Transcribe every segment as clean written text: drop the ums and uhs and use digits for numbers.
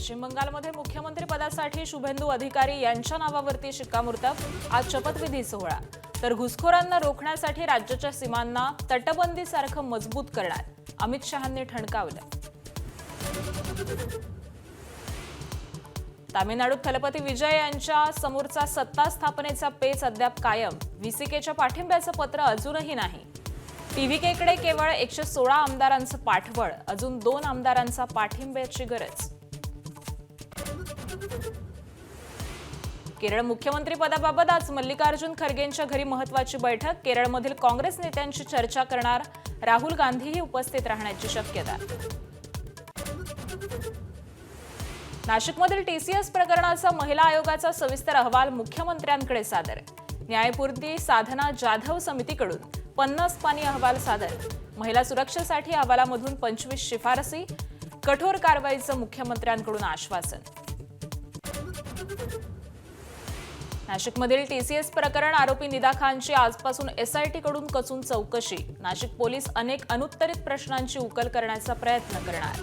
पश्चिम बंगालमध्ये मुख्यमंत्री पदासाठी शुभेंदू अधिकारी यांच्या नावावरती शिक्कामोर्तब। आज शपथविधी सोहळा। तर घुसखोरांना रोखण्यासाठी राज्याच्या सीमांना तटबंदीसारखं मजबूत करणार, अमित शहांनी ठणकावलं। तामिळनाडूत थलपती विजय यांच्या समोरचा सत्ता स्थापनेचा पेच अद्याप कायम। व्हीसीकेच्या पाठिंब्याचं पत्र अजूनही नाही। टीव्हीकेकडे केवळ 116 आमदारांचं पाठबळ, अजून 2 आमदारांचा पाठिंब्याची गरज। केरळ मुख्यमंत्री पदाबाबत आज मल्लिकार्जुन खरगेंच्या घरी महत्त्वाची बैठक। केरळमधील काँग्रेस नेत्यांशी चर्चा करणार राहुल गांधीही उपस्थित राहण्याची शक्यता। नाशिकमधील टीसीएस प्रकरणाचा महिला आयोगाचा सविस्तर अहवाल मुख्यमंत्र्यांकडे सादर। न्यायपूर्ती साधना जाधव समितीकडून 50 पानी अहवाल सादर। महिला सुरक्षेसाठी अहवालामधून 25 शिफारसी। कठोर कारवाईचं मुख्यमंत्र्यांकडून आश्वासन। नाशिकमधील टीसीएस प्रकरण आरोपी निदा खानची आजपासून एसआयटी कडून कसून चौकशी। नाशिक पोलीस अनेक अनुत्तरित प्रश्नांची उकल करण्याचा प्रयत्न करणार।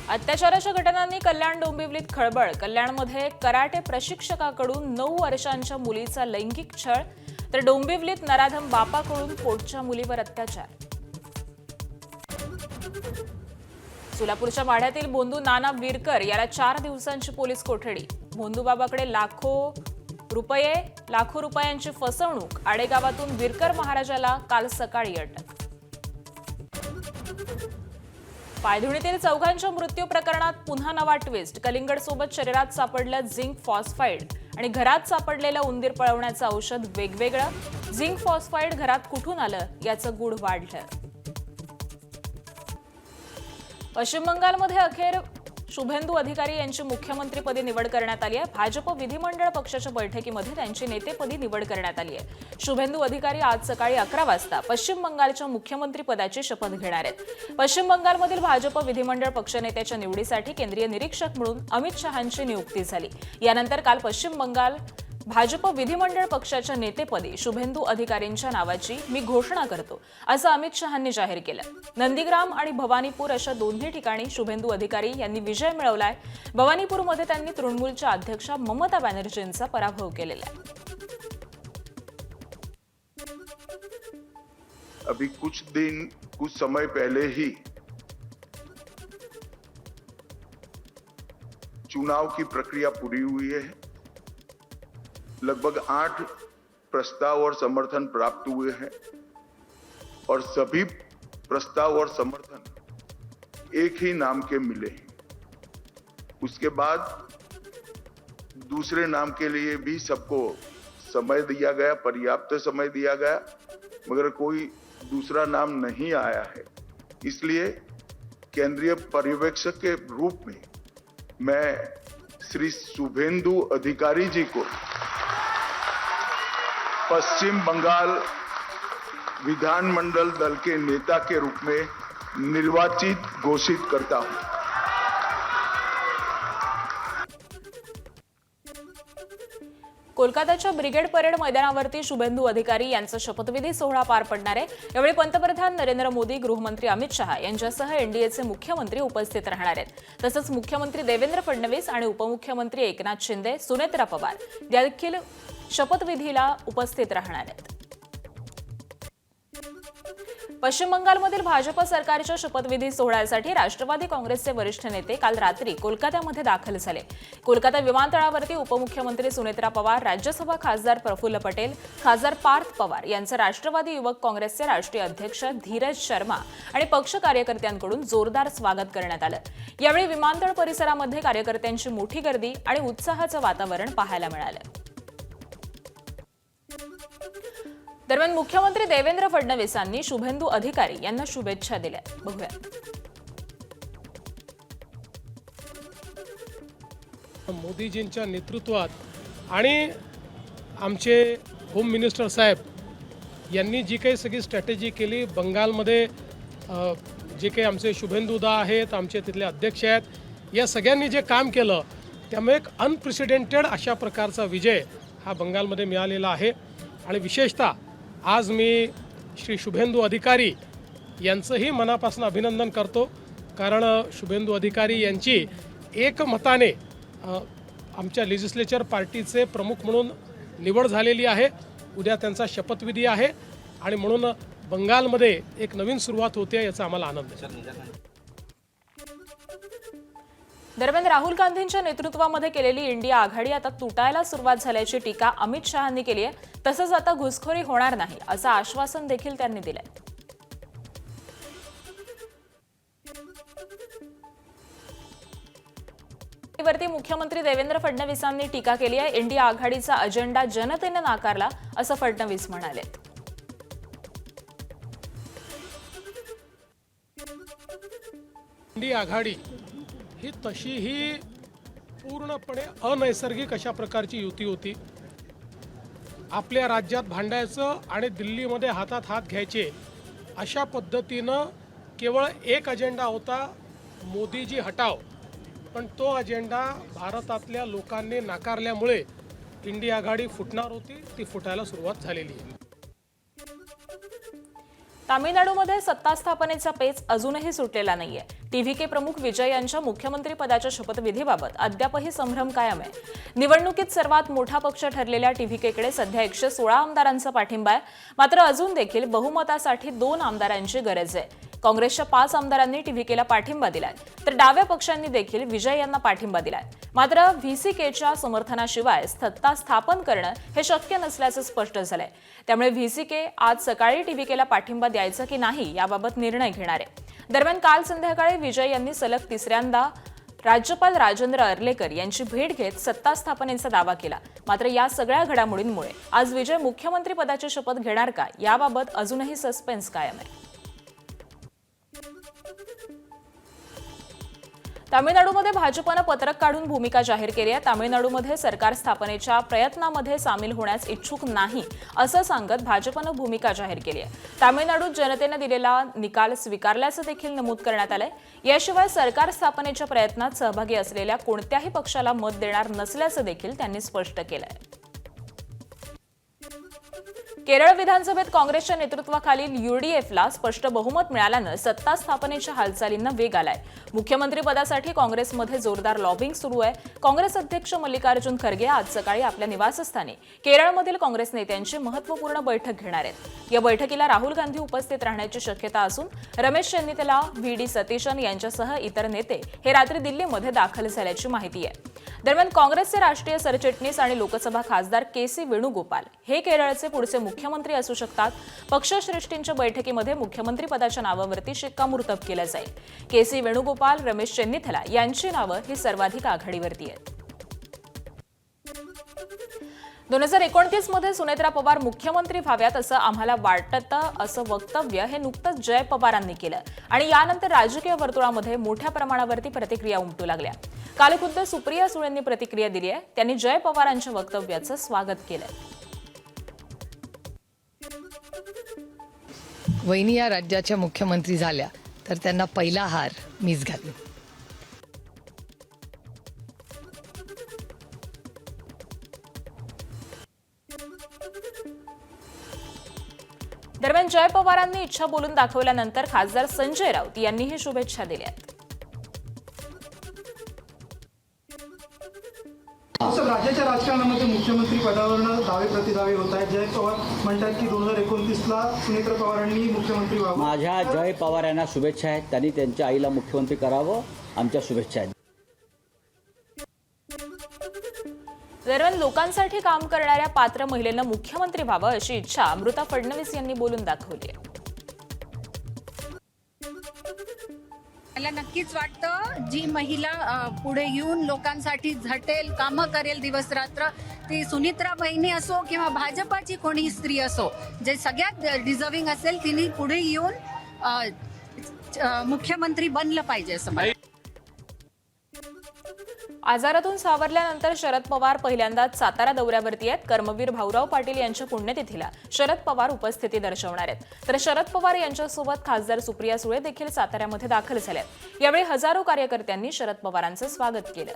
अत्याचाराच्या घटनांनी कल्याण डोंबिवलीत खळबळ। कल्याणमध्ये कराटे प्रशिक्षकाकडून 9 वर्षांच्या मुलीचा लैंगिक छळ, तर डोंबिवलीत नराधम बापाकडून पोटच्या मुलीवर अत्याचार। सोलापूरच्या माढ्यातील भोंदू नाना विरकर याला 4 दिवसांची पोलीस कोठडी। भोंदू बाबाकडे लाखो रुपयांची फसवणूक। आडेगावातून विरकर महाराजाला काल सकाळी अटक। पायधुणीतील चौघांच्या मृत्यू प्रकरणात पुन्हा नवा ट्विस्ट। कलिंगडसोबत शरीरात सापडलं झिंक फॉस्फाईड आणि घरात सापडलेलं उंदीर पळवण्याचं औषध वेगवेगळं। झिंक फॉस्फाईड घरात कुठून आलं याचं गूढ वाढलं। पश्चिम बंगालमध्ये अखेर शुभेंदू अधिकारी यांची मुख्यमंत्रीपदी निवड करण्यात आली आहे। भाजप विधिमंडळ पक्षाच्या बैठकीमध्ये त्यांची नेतेपदी निवड करण्यात आली आहे। शुभेंदू अधिकारी आज सकाळी 11 वाजता पश्चिम बंगालच्या मुख्यमंत्रीपदाची शपथ घेणार आहेत। पश्चिम बंगालमधील भाजप विधिमंडळ पक्षनेत्याच्या निवडीसाठी केंद्रीय निरीक्षक म्हणून अमित शहांची नियुक्ती झाली। यानंतर काल पश्चिम बंगाल भाजप विधिमंडळ पक्षाच्या नेतेपदी शुभेंदू अधिकारींच्या नावाची मी घोषणा करतो, असं अमित शहांनी जाहीर केलं। नंदीग्राम आणि भवानीपूर अशा दोन्ही ठिकाणी शुभेंदू अधिकारी यांनी विजय मिळवलाय। भवानीपूरमध्ये त्यांनी तृणमूलच्या अध्यक्षा ममता बॅनर्जींचा पराभव केलेला आहे। अभी कुछ समय पहले ही चुनाव की प्रक्रिया पूरी हुई है। लगभग 8 प्रस्ताव और समर्थन प्राप्त हुए हैं और सभी प्रस्ताव और समर्थन एक ही नाम के मिले हैं। उसके बाद दूसरे नाम के लिए भी सबको समय दिया गया, पर्याप्त समय दिया गया, मगर कोई दूसरा नाम नहीं आया है। इसलिए केंद्रीय पर्यवेक्षक के रूप में मैं श्री शुभेंदु अधिकारी जी को पश्चिम बंगाल विधानमंडल दल के नेता के रूप में निर्वाचित घोषित करता हूं। कोलकाताच्या ब्रिगेड परेड मैदानावरती शुभेंदू अधिकारी यांचा शपथविधी सोहळा पार पडणार आहे। यावेळी पंतप्रधान नरेंद्र मोदी, गृहमंत्री अमित शहा यांच्यासह एनडीएचे मुख्यमंत्री उपस्थित राहणार आहेत। तसंच मुख्यमंत्री देवेंद्र फडणवीस आणि उपमुख्यमंत्री एकनाथ शिंदे, सुनेत्रा पवार देखील शपथविधीला उपस्थित राहणार आहेत। पश्चिम बंगालमधील भाजप सरकारच्या शपथविधी सोहळ्यासाठी राष्ट्रवादी काँग्रेसचे वरिष्ठ नेते काल रात्री कोलकात्यामध्ये दाखल झाले। कोलकाता विमानतळावरती उपमुख्यमंत्री सुनेत्रा पवार, राज्यसभा खासदार प्रफुल्ल पटेल, खासदार पार्थ पवार यांचं राष्ट्रवादी युवक काँग्रेसचे राष्ट्रीय अध्यक्ष धीरज शर्मा आणि पक्ष कार्यकर्त्यांकडून जोरदार स्वागत करण्यात आलं। यावेळी विमानतळ परिसरामध्ये कार्यकर्त्यांची मोठी गर्दी आणि उत्साहाचं वातावरण पाहायला मिळालं। दरम्यान मुख्यमंत्री देवेंद्र फडणवीसांनी शुभेंदू अधिकारी यांना शुभेच्छा दिल्या। बघूया। मोदीजींच्या नेतृत्वात आणि आमचे होम मिनिस्टर साहेब यांनी जी काही सगळी स्ट्रॅटेजी केली, बंगालमध्ये जे काही आमचे शुभेंदूदा आहेत, आमचे तिथले अध्यक्ष आहेत, या सगळ्यांनी जे काम केलं त्यामुळे एक अनप्रेसिडेंटेड अशा प्रकारचा विजय हा बंगालमध्ये मिळालेला आहे। आणि विशेषतः आज मी श्री शुभेंदू अधिकारी यांचंही मनापासून अभिनंदन करतो। कारण शुभेंदू अधिकारी यांची एकमताने आमच्या लेजिस्लेचर पार्टीचे प्रमुख म्हणून निवड झालेली आहे. उद्या त्यांचा शपथविधी आहे आणि म्हणून बंगालमध्ये एक नवीन सुरुवात होते याचा आम्हाला आनंद आहे. दरम्यान राहुल गांधींच्या नेतृत्वामध्ये केलेली इंडिया आघाडी आता तुटायला सुरुवात झाल्याची टीका अमित शहांनी केली आहे. तसंच आता घुसखोरी होणार नाही असं आश्वासन देखील त्यांनी दिलंय. वरती मुख्यमंत्री देवेंद्र फडणवीसांनी टीका केली आहे. इंडिया आघाडीचा अजेंडा जनतेने नाकारला असं फडणवीस म्हणाले. इंडिया आघाडी ही तशीही पूर्णपणे अनैसर्गिक अशा प्रकारची युती होती. आपल्या राज्यात भांडायचं आणि दिल्लीमध्ये हातात हात घ्यायचे अशा पद्धतीनं केवळ एक अजेंडा होता, मोदीजी हटाव. पण तो अजेंडा भारतातल्या लोकांनी नाकारल्यामुळे इंडिया आघाडी फुटणार होती, ती फुटायला सुरुवात झालेली आहे. तामिळनाडूमध्ये सत्ता स्थापनेचा पेच अजूनही सुटलेला नाहीये. टीव्हीके प्रमुख विजय यांच्या मुख्यमंत्री पदाच्या शपथविधीबाबत अद्यापही संभ्रम कायम आहे. निवडणुकीत सर्वात मोठा पक्ष ठरलेल्या टीव्हीकेकडे सध्या 116 आमदारांचा पाठिंबा आहे. मात्र अजून देखील बहुमतासाठी 2 आमदारांची गरज आहे. काँग्रेसच्या 5 आमदारांनी टीव्हीकेला पाठिंबा दिलाय, तर डाव्या पक्षांनी देखील विजय यांना पाठिंबा दिलाय. मात्र व्हीसीकेच्या समर्थनाशिवाय सत्ता स्थापन करणं हे शक्य नसल्याचं स्पष्ट झालंय. त्यामुळे व्हीसीके आज सकाळी टीव्हीकेला पाठिंबा द्यायचा की नाही याबाबत निर्णय घेणार आहे. दरम्यान काल संध्याकाळी विजय यांनी सलग तिसऱ्यांदा राज्यपाल राजेंद्र अर्लेकर यांची भेट घेत सत्ता स्थापनेचा दावा केला. मात्र या सगळ्या घडामोडींमुळे आज विजय मुख्यमंत्री पदाची शपथ घेणार का याबाबत अजूनही सस्पेन्स कायम आहे. तामिळनाडूमध्ये भाजपनं पत्रक काढून भूमिका जाहीर केली आहे. तामिळनाडूमध्ये सरकार स्थापनेच्या प्रयत्नामध्ये सामील होण्यास इच्छुक नाही असं सांगत भाजपनं भूमिका जाहीर केली आहे. तामिळनाडूत जनतेनं दिलेला निकाल स्वीकारल्याचं देखील नमूद करण्यात आलंय. याशिवाय सरकार स्थापनेच्या प्रयत्नात सहभागी असलेल्या कोणत्याही पक्षाला मत देणार नसल्याचं देखील त्यांनी स्पष्ट केलंय. केरळ विधानसभेत काँग्रेसच्या नेतृत्वाखालील यूडीएफला स्पष्ट बहुमत मिळाल्यानं सत्ता स्थापनेच्या हालचालींना वेग आलाय. मुख्यमंत्री पदासाठी काँग्रेसमध्ये जोरदार लॉबिंग सुरू आहे. काँग्रेस अध्यक्ष मल्लिकार्जुन खरगे आज सकाळी आपल्या निवासस्थानी केरळमधील काँग्रेस नेत्यांची महत्त्वपूर्ण बैठक घेणार आहेत. या बैठकीला राहुल गांधी उपस्थित राहण्याची शक्यता असून रमेश चेन्नितला, व्ही.डी. सतीशन यांच्यासह इतर नेते हे रात्री दिल्लीमध्ये दाखल झाल्याची माहिती आहे. दरम्यान काँग्रेसचे राष्ट्रीय सरचिटणीस आणि लोकसभा खासदार के.सी. वेणुगोपाल हे केरळचे पुढचे मुख्यमंत्री असू शकतात. पक्षश्रेष्ठींच्या बैठकीमध्ये मुख्यमंत्री पदाच्या नावावरती शिक्कामोर्तब केलं जाईल. के.सी. वेणुगोपाल, रमेश चेन्निथला यांची नावं ही सर्वाधिक आघाडीवरती आहेत. 2029 मध्ये सुनेत्रा पवार मुख्यमंत्री व्हाव्यात असं आम्हाला वाटतं असं वक्तव्य हे नुकतंच जय पवारांनी केलं आणि यानंतर राजकीय वर्तुळामध्ये मोठ्या प्रमाणावरती प्रतिक्रिया उमटू लागल्या. काल खुद्द सुप्रिया सुळेंनी प्रतिक्रिया दिली आहे. त्यांनी जय पवारांच्या वक्तव्याचं स्वागत केलंय. वहिनी या राज्याच्या मुख्यमंत्री झाल्या तर त्यांना पहिला हार मीच घातला. दरम्यान जय पवारांनी इच्छा बोलून दाखवल्यानंतर खासदार संजय राऊत यांनीही शुभेच्छा दिल्या. राज्याच्या राजकारणामध्ये मुख्यमंत्री पदावरून दावे प्रतिदावे होत आहेत. जय पवार म्हणतात की 2029ला सुनेत्रा पवारांनी मुख्यमंत्री व्हावं. माझ्या जय पवार यांना शुभेच्छा आहेत. त्यांनी त्यांच्या आईला मुख्यमंत्री करावं, आमच्या शुभेच्छा आहेत. दरम्यान लोकांसाठी काम करणाऱ्या पात्र महिलेनं मुख्यमंत्री व्हावं अशी इच्छा अमृता फडणवीस यांनी बोलून दाखवली आहे. मला नक्कीच वाटतं जी महिला पुढे येऊन लोकांसाठी झटेल, कामं करेल दिवस रात्र, ती सुनित्रा बहिणी असो किंवा भाजपाची कोणी स्त्री असो, जे सगळ्यात डिझर्विंग असेल तिने पुढे येऊन मुख्यमंत्री बनलं पाहिजे असं मला. आजारातून सावरल्यानंतर शरद पवार पहिल्यांदाच सातारा दौऱ्यावरती आहेत. कर्मवीर भाऊराव पाटील यांच्या पुण्यतिथीला शरद पवार उपस्थिती दर्शवणार आहेत. तर शरद पवार यांच्यासोबत खासदार सुप्रिया सुळे देखील साताऱ्यामध्ये दाखल झाल्यात. यावेळी हजारो कार्यकर्त्यांनी शरद पवारांचं स्वागत केलं.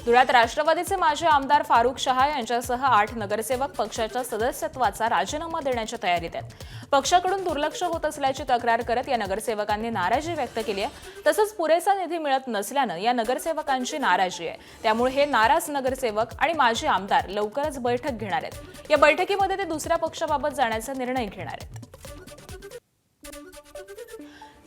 धुळ्यात राष्ट्रवादीचे माजी आमदार फारुख शहा यांच्यासह 8 नगरसेवक पक्षाच्या सदस्यत्वाचा राजीनामा देण्याच्या तयारीत आहेत. पक्षाकडून दुर्लक्ष होत असल्याची तक्रार करत या नगरसेवकांनी नाराजी व्यक्त केली आहे. तसंच पुरेसा निधी मिळत नसल्यानं या नगरसेवकांची नाराजी आहे. त्यामुळे हे नाराज नगरसेवक आणि माजी आमदार लवकरच बैठक घेणार आहेत. या बैठकीमध्ये ते दुसऱ्या पक्षाबाबत जाण्याचा निर्णय घेणार आहेत.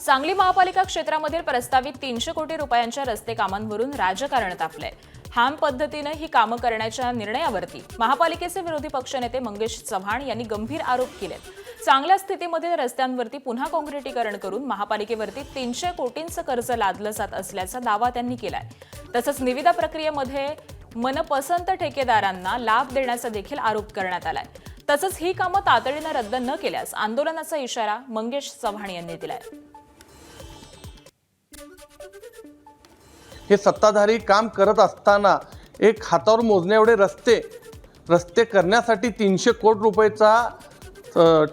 सांगली महापालिका क्षेत्रामधील प्रस्तावित 300 कोटी रुपयांच्या रस्ते कामांवरून राजकारण तापलंय. हाम पद्धतीनं ही कामं करण्याच्या निर्णयावरती महापालिकेचे विरोधी पक्षनेते मंगेश चव्हाण यांनी गंभीर आरोप केलेत. चांगल्या स्थितीमधील रस्त्यांवरती पुन्हा काँक्रिटीकरण करून महापालिकेवरती 300 कोटींचं कर्ज लादलं जात असल्याचा दावा त्यांनी केलाय. तसंच निविदा प्रक्रियेमध्ये मनपसंत ठेकेदारांना लाभ देण्याचा देखील आरोप करण्यात आलाय. तसंच ही कामं तातडीनं रद्द न केल्यास आंदोलनाचा इशारा मंगेश चव्हाण यांनी दिलाय. हे सत्ताधारी काम करत असताना एक हातावर मोजण्या एवढे रस्ते करण्यासाठी 300 कोटी रुपयाचा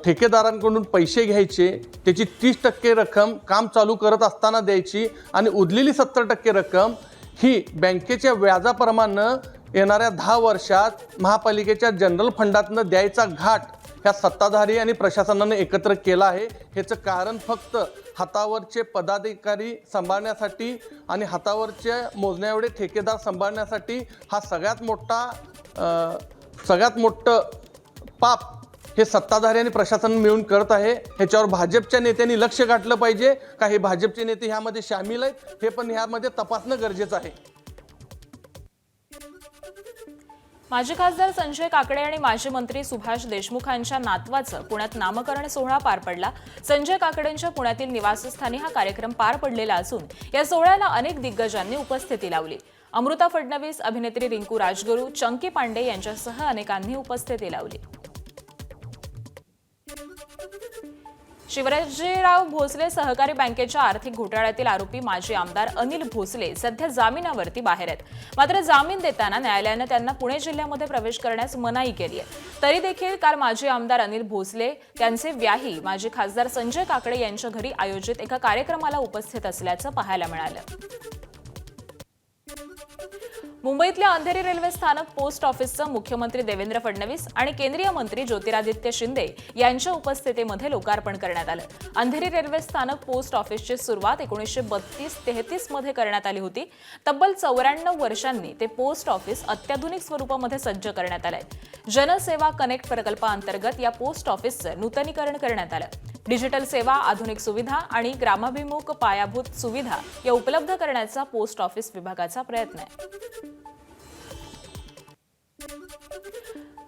ठेकेदारांकडून पैसे घ्यायचे, त्याची 30% रक्कम काम चालू करत असताना द्यायची आणि उरलेली 70% रक्कम ही बँकेच्या व्याजाप्रमाणे येणाऱ्या 10 वर्षात महापालिकेच्या जनरल फंडातनं द्यायचा घाट ह्या सत्ताधारी आणि प्रशासनाने एकत्र केला आहे. ह्याचं कारण फक्त हातावरचे पदाधिकारी सांभाळण्यासाठी आणि हातावरचे मोजण्या एवढे ठेकेदार सांभाळण्यासाठी हा सगळ्यात मोठं पाप हे सत्ताधारी आणि प्रशासन मिळून करत आहे. ह्याच्यावर भाजपच्या नेत्यांनी लक्ष घातलं पाहिजे. काही भाजपचे नेते ह्यामध्ये सामील आहेत, हे पण ह्यामध्ये तपासणं गरजेचं आहे. माजी खासदार संजय काकडे आणि माजी मंत्री सुभाष देशमुखांच्या नातवाचं पुण्यात नामकरण सोहळा पार पडला. संजय काकडेंच्या पुण्यातील निवासस्थानी हा कार्यक्रम पार पडलेला असून या सोहळ्याला अनेक दिग्गजांनी उपस्थिती लावली. अमृता फडणवीस, अभिनेत्री रिंकू राजगुरू, चंकी पांडे यांच्यासह अनेकांनी उपस्थिती लावली. शिवाजीराव भोसले सहकारी बँकेच्या आर्थिक घोटाळ्यातील आरोपी माजी आमदार अनिल भोसले सध्या जामिनावरती बाहेर आहेत. मात्र जामीन देताना न्यायालयानं त्यांना पुणे जिल्ह्यामध्ये प्रवेश करण्यास मनाई केली आहे. तरी देखील काल माजी आमदार अनिल भोसले त्यांचे व्याही माजी खासदार संजय काकडे यांच्या घरी आयोजित एका कार्यक्रमाला उपस्थित असल्याचं पाहायला मिळालं. मुंबईतल्या अंधेरी रेल्वे स्थानक पोस्ट ऑफिसचं मुख्यमंत्री देवेंद्र फडणवीस आणि केंद्रीय मंत्री ज्योतिरादित्य शिंदे यांच्या उपस्थितीमध्ये लोकार्पण करण्यात आलं. अंधेरी रेल्वे स्थानक पोस्ट ऑफिसची सुरुवात 1932-33 मध्ये करण्यात आली होती. तब्बल 94 वर्षांनी ते पोस्ट ऑफिस अत्याधुनिक स्वरूपामध्ये सज्ज करण्यात आलंय. जनसेवा कनेक्ट प्रकल्पाअंतर्गत या पोस्ट ऑफिसचं नूतनीकरण करण्यात आलं. डिजिटल सेवा, आधुनिक सुविधा आणि ग्रामाभिमुख पायाभूत सुविधा या उपलब्ध करण्याचा पोस्ट ऑफिस विभागाचा प्रयत्न आहे.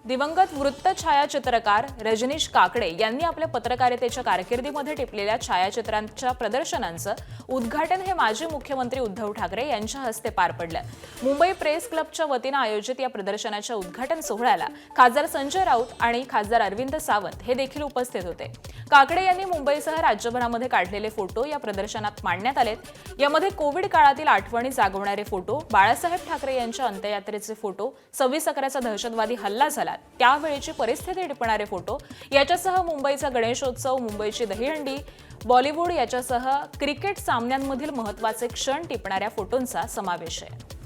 दिवंगत वृत्त छायाचित्रकार रजनीश काकडे यांनी आपल्या पत्रकारितेच्या कारकिर्दीमध्ये टिपलेल्या छायाचित्रांच्या प्रदर्शनांचं उद्घाटन हे माजी मुख्यमंत्री उद्धव ठाकरे यांच्या हस्ते पार पडलं. मुंबई प्रेस क्लबच्या वतीनं आयोजित या प्रदर्शनाच्या उद्घाटन सोहळ्याला खासदार संजय राऊत आणि खासदार अरविंद सावंत हे देखील उपस्थित होते. काकडे यांनी मुंबईसह राज्यभरामध्ये काढलेले फोटो या प्रदर्शनात मांडण्यात आलेत. यामध्ये कोविड काळातील आठवणी जागवणारे फोटो, बाळासाहेब ठाकरे यांच्या अंत्ययात्रेचे फोटो, 26/11चा दहशतवादी हल्ला झाला त्यावेळीची परिस्थिती टिपणारे फोटो, याच्यासह मुंबईचा गणेशोत्सव, मुंबईची दहीहंडी, बॉलिवूड याच्यासह क्रिकेट सामन्यांमधील महत्त्वाचे क्षण टिपणाऱ्या फोटोंचा समावेश आहे.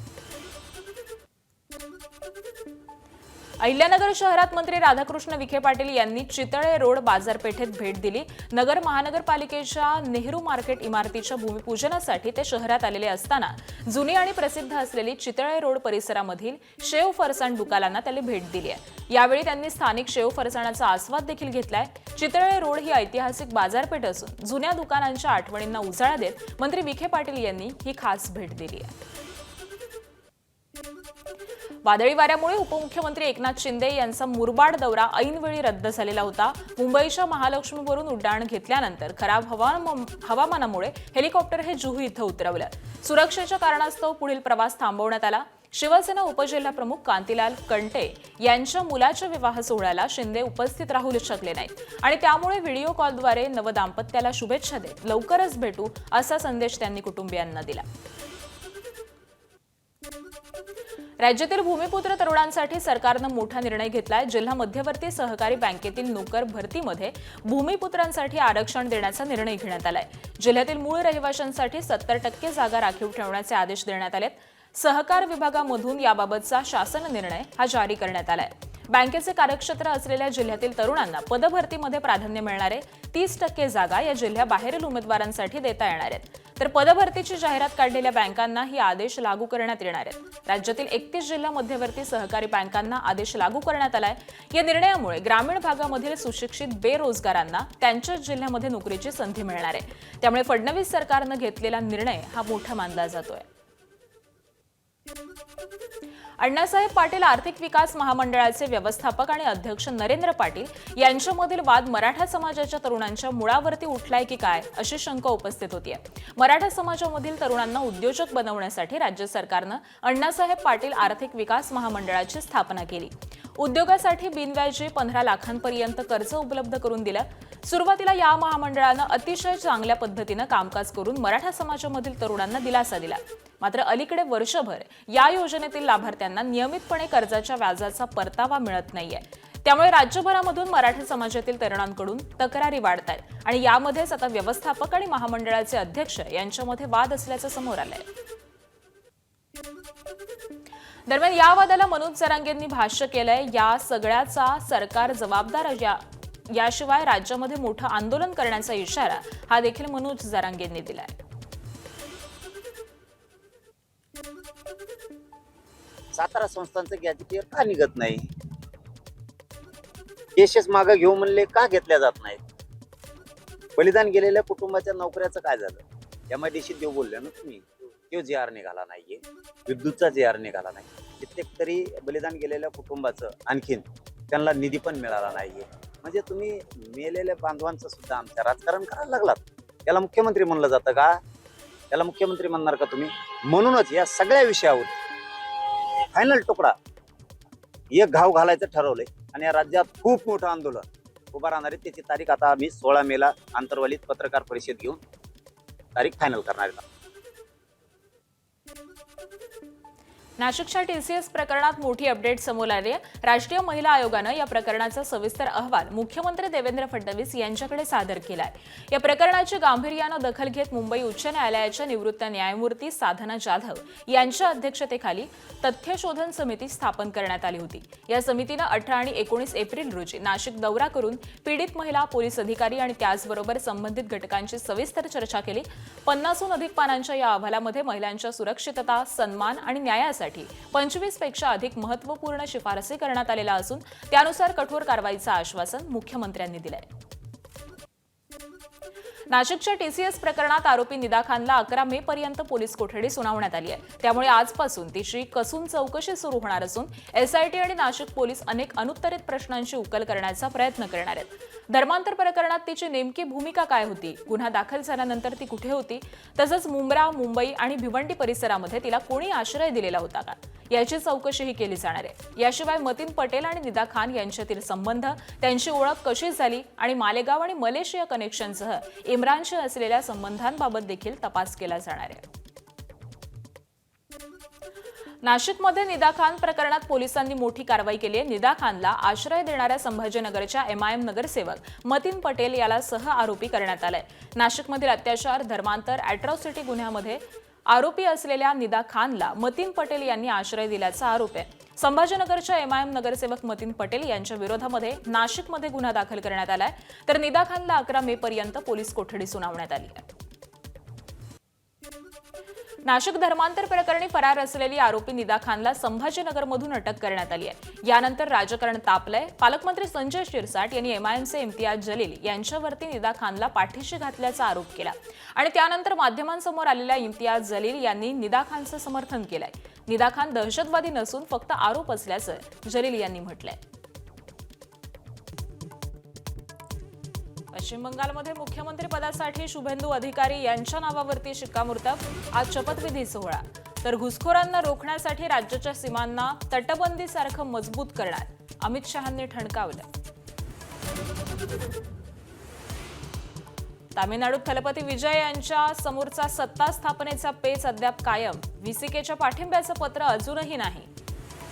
अहिल्यानगर शहरात मंत्री राधाकृष्ण विखे पाटील यांनी चितळे रोड बाजारपेठेत भेट दिली. नगर महानगरपालिकेच्या नेहरू मार्केट इमारतीच्या भूमिपूजनासाठी ते शहरात आलेले असताना जुनी आणि प्रसिद्ध असलेली चितळे रोड परिसरामधील शेव फरसाण दुकानांना त्यांनी भेट दिली आहे. यावेळी त्यांनी स्थानिक शेव फरसाणाचा आस्वाद देखील घेतलाय. चितळे रोड ही ऐतिहासिक बाजारपेठ असून जुन्या दुकानांच्या आठवणींना उजाळा देत मंत्री विखे पाटील यांनी ही खास भेट दिली आहे. वादळी वाऱ्यामुळे उपमुख्यमंत्री एकनाथ शिंदे यांचा मुरबाड दौरा ऐनवेळी रद्द झालेला होता. मुंबईच्या महालक्ष्मीवरून उड्डाण घेतल्यानंतर खराब हवामानामुळे हेलिकॉप्टर हे जुहू इथं उतरवलं. सुरक्षेच्या कारणास्तव पुढील प्रवास थांबवण्यात आला. शिवसेना उपजिल्हाप्रमुख कांतीलाल कंटे यांच्या मुलाच्या विवाह सोहळ्याला शिंदे उपस्थित राहू शकले नाहीत आणि त्यामुळे व्हिडिओ कॉलद्वारे नवदाम्पत्याला शुभेच्छा देत लवकरच भेटू असा संदेश त्यांनी कुटुंबियांना दिला. राज्यातील भूमिपुत्र तरुणांसाठी सरकारनं मोठा निर्णय घेतलाय. जिल्हा मध्यवर्ती सहकारी बँकेतील नोकर भरतीमध्ये भूमिपुत्रांसाठी आरक्षण देण्याचा निर्णय घेण्यात आलाय. जिल्ह्यातील मूळ रहिवाशांसाठी 70% जागा राखीव ठेवण्याचे आदेश देण्यात आलेत. सहकार विभागामधून याबाबतचा शासन निर्णय हा जारी करण्यात आलाय. बँकेचे कार्यक्षेत्र असलेल्या जिल्ह्यातील तरुणांना पदभरतीमध्ये प्राधान्य मिळणारे 30% जागा या जिल्ह्याबाहेरील उमेदवारांसाठी देता येणार आहेत. तर पदभरतीची जाहिरात काढलेल्या बँकांना ही आदेश लागू करण्यात येणार आहेत. राज्यातील 31 जिल्हा मध्यवर्ती सहकारी बँकांना आदेश लागू करण्यात आलाय. या निर्णयामुळे ग्रामीण भागामधील सुशिक्षित बेरोजगारांना त्यांच्याच जिल्ह्यामध्ये नोकरीची संधी मिळणार आहे. त्यामुळे फडणवीस सरकारनं घेतलेला निर्णय हा मोठा मानला जातोय. अण्णासाहेब पाटील आर्थिक विकास महामंडळाचे व्यवस्थापक आणि अध्यक्ष नरेंद्र पाटील यांच्यामधील वाद मराठा समाजाच्या तरुणांच्या मुळावरती उठलाय की काय अशी शंका उपस्थित होतीये. मराठा समाजामधील तरुणांना उद्योजक बनवण्यासाठी राज्य सरकारनं अण्णासाहेब पाटील आर्थिक विकास महामंडळाची स्थापना केली. उद्योगासाठी बिनव्याजी 15 लाखांपर्यंत कर्ज उपलब्ध करून दिलं. सुरुवातीला या महामंडळानं अतिशय चांगल्या पद्धतीनं कामकाज करून मराठा समाजामधील तरुणांना दिलासा दिला. मात्र अलीकडे वर्षभर या योजनेतील लाभार्थ्यांना नियमितपणे कर्जाच्या व्याजाचा परतावा मिळत नाहीये. त्यामुळे राज्यभरामधून मराठा समाजातील तरुणांकडून तक्रारी वाढत आहेत आणि यामध्येच आता व्यवस्थापक आणि महामंडळाचे अध्यक्ष यांच्यामध्ये वाद असल्याचं समोर आलंय. दरम्यान या वादाला मनोज जरांगेंनी भाष्य केलंय. या सगळ्याचा सरकार जबाबदार याशिवाय राज्यामध्ये मोठं आंदोलन करण्याचा इशारा हा देखील मनोज जरांगेंनी दिलाय. सातारा संस्थांचं गॅजेटियर का निघत नाही? केसेस मागे घेऊ म्हणले का घेतल्या जात नाहीत? बलिदान गेलेल्या कुटुंबाच्या नोकऱ्याचं काय झालं? MIDC देऊ बोलले ना तुम्ही, तो JR निघाला नाहीये, विद्युतचा JR निघाला नाही. कित्येक तरी बलिदान गेलेल्या कुटुंबाचं आणखीन त्यांना निधी पण मिळाला नाहीये. म्हणजे तुम्ही मेलेल्या बांधवांचं सुद्धा आमच्या राजकारण करायला लागलात. याला मुख्यमंत्री म्हणलं जातं का? याला मुख्यमंत्री म्हणणार का तुम्ही? म्हणूनच या सगळ्या विषयावर फायनल तुकडा एक घाव घालायचं ठरवलंय आणि या राज्यात खूप मोठं आंदोलन उभा राहणार आहे. त्याची तारीख आता आम्ही 16 मेला आंतरवलीत पत्रकार परिषद घेऊन तारीख फायनल करणार आहे. नाशिकच्या TCS प्रकरणात मोठी अपडेट समोर आली आहे. राष्ट्रीय महिला आयोगानं या प्रकरणाचा सविस्तर अहवाल मुख्यमंत्री देवेंद्र फडणवीस यांच्याकडे सादर केलाय. या प्रकरणाची गांभीर्यानं दखल घेत मुंबई उच्च न्यायालयाच्या निवृत्त न्यायमूर्ती साधना जाधव यांच्या अध्यक्षतेखाली तथ्यशोधन समिती स्थापन करण्यात आली होती. या समितीनं 18 आणि 19 एप्रिल रोजी नाशिक दौरा करून पीडित महिला, पोलीस अधिकारी आणि त्याचबरोबर संबंधित घटकांची सविस्तर चर्चा केली. 50हून अधिक पानांच्या या अहवालामध्ये महिलांच्या सुरक्षितता, सन्मान आणि न्यायासाठी 25 पेक्षा अधिक महत्त्वपूर्ण शिफारसी करण्यात आलेल्या असून त्यानुसार कठोर कारवाईचं आश्वासन मुख्यमंत्र्यांनी दिलंय. नाशिकच्या TCS प्रकरणात आरोपी निदा खानला 11 मे पर्यंत पोलीस कोठडी सुनावण्यात आली आहे. त्यामुळे आजपासून तिची कसून चौकशी सुरू होणार असून SIT आणि नाशिक पोलीस अनेक अनुत्तरित प्रश्नांची उकल करण्याचा प्रयत्न करणार आहेत. धर्मांतर प्रकरणात तिची नेमकी भूमिका काय होती, गुन्हा दाखल झाल्यानंतर ती कुठे होती, तसंच मुंब्रा, मुंबई आणि भिवंडी परिसरामध्ये तिला कोणी आश्रय दिलेला होता का, याची चौकशीही केली जाणार आहे. याशिवाय मतीन पटेल आणि निदा खान यांच्यातील संबंध, त्यांची ओळख कशी झाली आणि मालेगाव आणि मलेशिया कनेक्शनसह इम्रानशी असलेल्या संबंधांबाबत देखील तपास केला जाणार आहे. नाशिकमध्ये निदा खान प्रकरणात पोलिसांनी मोठी कारवाई केली आहे. निदा खानला आश्रय देणाऱ्या संभाजीनगरच्या MIM नगरसेवक मतीन पटेल याला सह आरोपी करण्यात आलंय. नाशिकमधील अत्याचार, धर्मांतर, अॅट्रॉसिटी गुन्ह्यामध्ये आरोपी असलेल्या निदा खानला मतीन पटेल यांनी आश्रय दिल्याचा आरोप आहे. संभाजीनगरच्या MIM नगरसेवक मतीन पटेल यांच्या विरोधामध्ये नाशिकमध्ये गुन्हा दाखल करण्यात आलाय. तर निदा खानला 11 मे पर्यंत पोलीस कोठडी सुनावण्यात आली आहे. नाशिक धर्मांतर प्रकरणी फरार असलेली आरोपी निदा खानला संभाजीनगरमधून अटक करण्यात आली आहे. यानंतर राजकारण तापलंय. पालकमंत्री संजय शिरसाट यांनी MIMचे इम्तियाज जलील यांच्यावरती निदा खानला पाठीशी घातल्याचा आरोप केला आणि त्यानंतर माध्यमांसमोर आलेल्या इम्तियाज जलील यांनी निदा खानचं समर्थन केलंय. निदा खान दहशतवादी नसून फक्त आरोप असल्याचं जलील यांनी म्हटलंय. पश्चिम बंगालमध्ये मुख्यमंत्री पदासाठी शुभेंदू अधिकारी यांच्या नावावरती शिक्कामोर्तब. आज शपथविधी सोहळा. तर घुसखोरांना रोखण्यासाठी राज्याच्या सीमांना तटबंदीसारखं मजबूत करणार, अमित शहांनी ठणकावलं. तामिळनाडूत थलपती विजय यांच्या समोरचा सत्ता स्थापनेचा पेच अद्याप कायम. VCKच्या पाठिंब्याचं पत्र अजूनही नाही.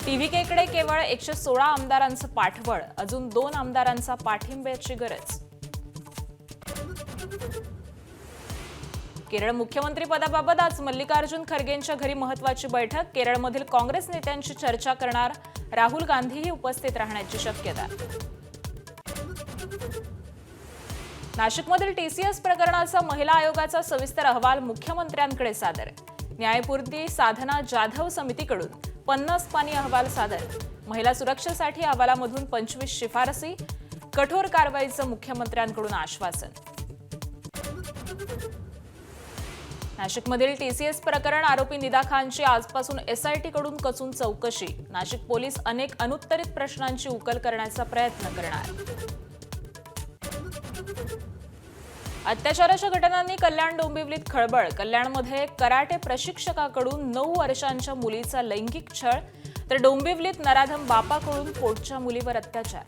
TVKकडे केवळ 116 आमदारांचं पाठबळ, अजून 2 आमदारांचा पाठिंब्याची गरज. केरळ मुख्यमंत्री पदाबाबत आज मल्लिकार्जुन खरगेंच्या घरी महत्त्वाची बैठक. केरळमधील काँग्रेस नेत्यांशी चर्चा करणार राहुल गांधीही उपस्थित राहण्याची शक्यता. नाशिकमधील टीसीएस प्रकरणाचा महिला आयोगाचा सविस्तर अहवाल मुख्यमंत्र्यांकडे सादर. न्यायपूर्ती साधना जाधव समितीकडून 50 पानी अहवाल सादर. महिला सुरक्षेसाठी अहवालामधून 25 शिफारसी. कठोर कारवाईचं मुख्यमंत्र्यांकडून आश्वासन. नाशिकमधील टीसीएस प्रकरण आरोपी निदा खानची आजपासून एसआयटी कडून कसून चौकशी. नाशिक पोलीस अनेक अनुत्तरित प्रश्नांची उकल करण्याचा प्रयत्न करणार. अत्याचाराच्या घटनांनी कल्याण डोंबिवलीत खळबळ. कल्याणमध्ये कराटे प्रशिक्षकाकडून 9 वर्षांच्या मुलीचा लैंगिक छळ, तर डोंबिवलीत नराधम बापाकडून पोटच्या मुलीवर अत्याचार.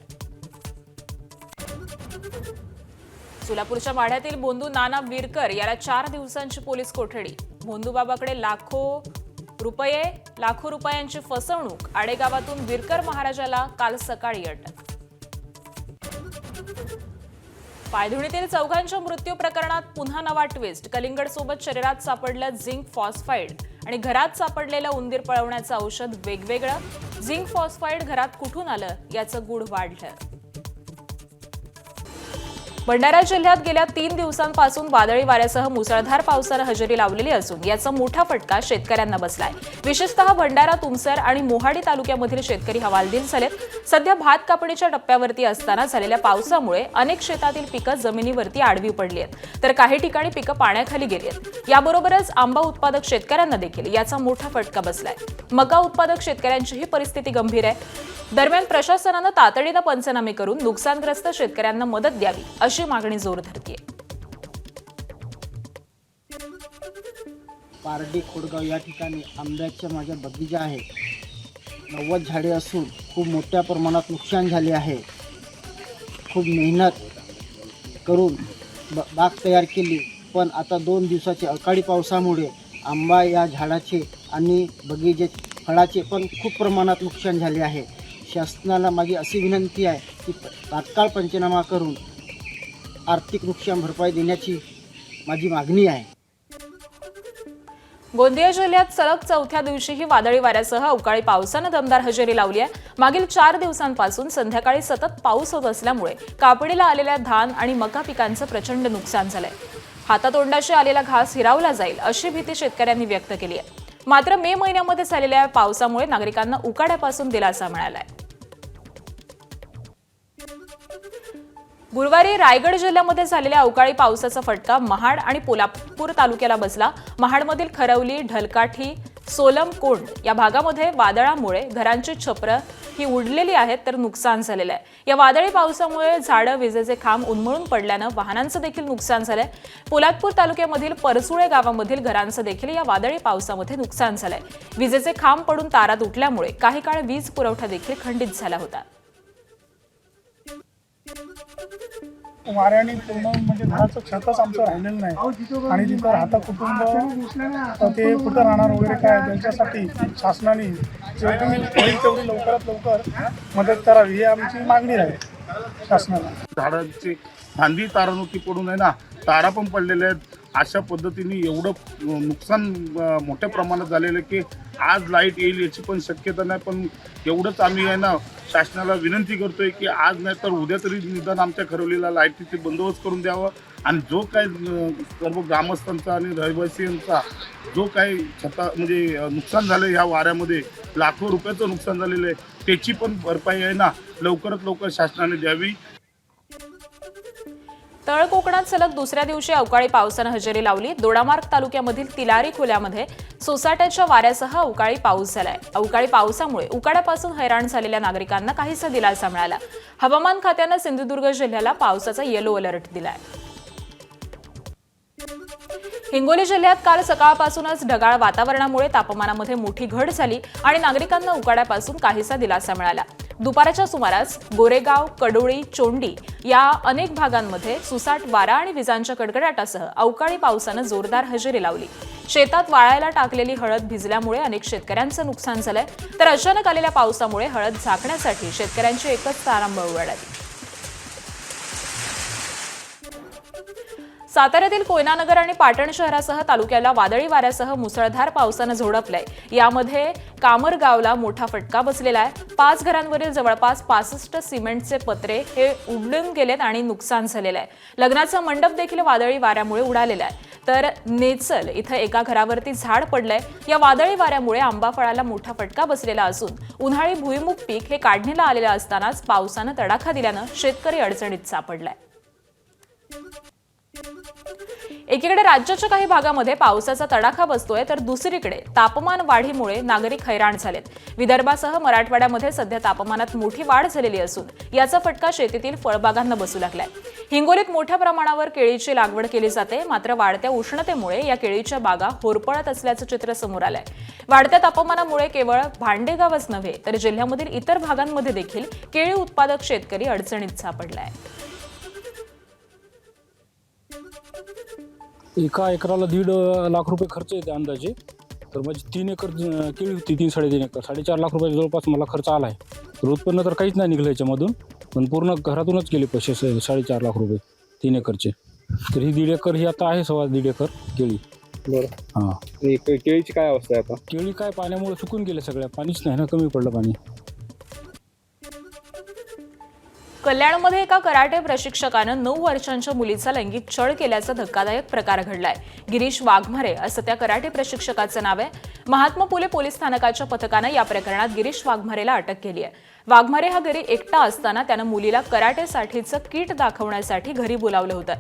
सोलापूरच्या माढ्यातील भोंदू नाना विरकर याला 4 दिवसांची पोलीस कोठडी. भोंदूबाबाकडे लाखो रुपयांची फसवणूक. आडेगावातून विरकर महाराजाला काल सकाळी अटक. पायधुणीतील चौघांच्या मृत्यू प्रकरणात पुन्हा नवा ट्विस्ट. कलिंगडसोबत शरीरात सापडलं झिंक फॉस्फाईड आणि घरात सापडलेलं उंदीर पळवण्याचं औषध वेगवेगळं. झिंक फॉस्फाईड घरात कुठून आलं याचं गूढ वाढलं. भंडारा जिल्ह्यात गेल्या 3 दिवसांपासून वादळी वाऱ्यासह मुसळधार पावसानं हजेरी लावलेली असून याचा मोठा फटका शेतकऱ्यांना बसलाय. विशेषतः भंडारा, तुमसर आणि मोहाडी तालुक्यामधील शेतकरी हवालदिल झालेत. सध्या भात कापणीच्या टप्प्यावरती असताना झालेल्या पावसामुळे अनेक शेतातील पिकं जमिनीवरती आडवी पडली आहेत, तर काही ठिकाणी पिकं पाण्याखाली गेली आहेत. याबरोबरच आंबा उत्पादक शेतकऱ्यांना देखील याचा मोठा फटका बसलाय. मका उत्पादक शेतकऱ्यांचीही परिस्थिती गंभीर आहे. दरम्यान प्रशासनानं तातडीनं पंचनामे करून नुकसानग्रस्त शेतकऱ्यांना मदत द्यावी अशी मागणी जोर धरतीये. पारडी खोडगाव या ठिकाणी आंब्याच्या माझ्या बगीचा आहे. 90 झाडे असून खूप मोठ्या प्रमाणात नुकसान झाले आहे. खूप मेहनत करून बाग तयार केली, पण आता 2 दिवसाच्या अवकाळी पावसामुळे आंबा या झाडाचे आणि बगीचे फळाचे पण खूप प्रमाणात नुकसान झाले आहे. शासनाला माझी अशी विनंती आहे की तात्काळ पंचनामा करून आर्थिक नुकसान भरपाई देण्याची माझी मागणी आहे. गोंदिया जिल्ह्यात सलग 4थ्या दिवशीही वादळी वाऱ्यासह अवकाळी पावसानं दमदार हजेरी लावली आहे. मागील 4 दिवसांपासून संध्याकाळी सतत पाऊस होत असल्यामुळे कापणीला आलेल्या धान आणि मका पिकांचं प्रचंड नुकसान झालंय. हातातोंडाशी आलेला घास हिरावला जाईल अशी भीती शेतकऱ्यांनी व्यक्त केली आहे. मात्र मे महिन्यामध्ये झालेल्या पावसामुळे नागरिकांना उकाड्यापासून दिलासा मिळालाय. गुरुवारी रायगड जिल्ह्यामध्ये झालेल्या अवकाळी पावसाचा फटका महाड आणि पोलादपूर तालुक्याला बसला. महाडमधील खरवली, ढलकाठी, सोलमकोंड या भागामध्ये वादळामुळे घरांची छपरं ही उडलेली आहेत, तर नुकसान झालेलं आहे. या वादळी पावसामुळे झाडं, विजेचे खांब उन्मळून पडल्यानं वाहनांचं देखील नुकसान झालंय. पोलादपूर तालुक्यामधील परसुळे गावामधील घरांचं देखील या वादळी पावसामध्ये नुकसान झालंय. विजेचे खांब पडून तारा तुटल्यामुळे काही काळ वीज पुरवठा देखील खंडित झाला होता. वाऱ्याने पूर्ण म्हणजे घराचं छतच आमचं राहिलेलं नाही आणि तिथं राहता कुटुंब ते कुठं राहणार वगैरे काय, त्यांच्यासाठी शासनाने जेवढी होईल तेवढी लवकरात लवकर मदत करावी ही आमची मागणी आहे शासनाला. झाडांची फांदी तारानुकी पडून आहे ना, तारा पण पडलेल्या आहेत. अशा पद्धतीने एवढं नुकसान मोठ्या प्रमाणात झालेलं की आज लाईट येईल याची पण शक्यता नाही. पण एवढंच आम्ही आहे ना शासनाला विनंती करतोय की आज नाही तर उद्या तरी निदान आमच्या खरवलीला लाईटीचे बंदोबस्त करून द्यावं आणि जो काय सर्व ग्रामस्थांचा आणि रहिवासीयांचा जो काही म्हणजे नुकसान झालं ह्या वाऱ्यामध्ये लाखो रुपयाचं नुकसान झालेलं आहे त्याची पण भरपाई आहे ना लवकरात लवकर शासनाने द्यावी. तळ कोकणात सलग 2ऱ्या दिवशी अवकाळी पावसानं हजेरी लावली. दोडामार्ग तालुक्यामधील तिलारी खोल्यामध्ये सोसाट्याच्या वाऱ्यासह अवकाळी पाऊस झालाय. अवकाळी पावसामुळे उकाड्यापासून हैराण झालेल्या नागरिकांना काहीसा दिलासा मिळाला. हवामान खात्यानं सिंधुदुर्ग जिल्ह्याला पावसाचा येलो अलर्ट दिलाय. हिंगोली जिल्ह्यात काल सकाळपासूनच ढगाळ वातावरणामुळे तापमानामध्ये मोठी घट झाली आणि नागरिकांना उकाड्यापासून काहीसा दिलासा मिळाला. दुपारच्या सुमारास गोरेगाव, कडोळी, चोंडी या अनेक भागांमध्ये सुसाट वारा आणि विजांच्या कडकडाटासह अवकाळी पावसानं जोरदार हजेरी लावली. शेतात वाळायला टाकलेली हळद भिजल्यामुळे अनेक शेतकऱ्यांचं नुकसान झालंय, तर अचानक आलेल्या पावसामुळे हळद झाकण्यासाठी शेतकऱ्यांची एकच तारांबळ उडाली. साताऱ्यातील कोयनानगर आणि पाटण शहरासह तालुक्याला वादळी वाऱ्यासह मुसळधार पावसानं झोडपलंय. यामध्ये कामरगावला मोठा फटका बसलेला आहे. 5 घरांवरील जवळपास 65 सिमेंटचे पत्रे हे उडून गेलेत आणि नुकसान झालेलं आहे. लग्नाचा मंडप देखील वादळी वाऱ्यामुळे उडालेला आहे. तर नेचल इथं एका घरावरती झाड पडलंय. या वादळी वाऱ्यामुळे आंबा फळाला मोठा फटका बसलेला असून उन्हाळी भुईमुग पीक हे काढणीला आलेलं असतानाच पावसानं तडाखा दिल्यानं शेतकरी अडचणीत सापडलाय. एकीकडे राज्याच्या काही भागामध्ये पावसाचा तडाखा बसतोय तर दुसरीकडे तापमान वाढीमुळे नागरिक हैराण झालेत. विदर्भासह मराठवाड्यामध्ये सध्या तापमानात मोठी वाढ झालेली असून याचा फटका शेतीतील फळबागांना बसू लागलाय. हिंगोलीत मोठ्या प्रमाणावर केळीची लागवड केली जाते. मात्र वाढत्या उष्णतेमुळे या केळीच्या बागा होरपळत असल्याचं चित्र समोर आलंय. वाढत्या तापमानामुळे केवळ भांडेगावच नव्हे तर जिल्ह्यामधील इतर भागांमध्ये देखील केळी उत्पादक शेतकरी अडचणीत सापडलाय. एका एकराला 1.5 लाख रुपये खर्च येते अंदाजे. तर माझी 3 एकर केळी होती, 3-3.5 एकर, 4.5 लाख रुपये जवळपास मला खर्च आला आहे. तर उत्पन्न तर काहीच नाही निघलं याच्यामधून, पण पूर्ण घरातूनच गेले पैसे 4.5 लाख रुपये 3 एकरचे. तर ही 1.5 एकर ही आता आहे 1.25 एकर केळी. बरं. हां. केळीची काय अवस्था आहे आता? केळी काय पाण्यामुळे सुकून गेले सगळ्या, पाणीच नाही ना, कमी पडलं पाणी. कल्याणमध्ये एका कराटे प्रशिक्षकानं 9 वर्षांच्या मुलीचा लैंगिक छळ केल्याचा धक्कादायक प्रकार घडलाय. गिरीश वाघमारे असं त्या कराटे प्रशिक्षकाचं नाव आहे. महात्मा फुले पोलीस स्थानकाच्या पथकानं या प्रकरणात गिरीश वाघमारेला अटक केली आहे. वाघमारे हा घरी एकटा असताना त्यानं मुलीला कराटेसाठीचं किट दाखवण्यासाठी घरी बोलावलं होतं.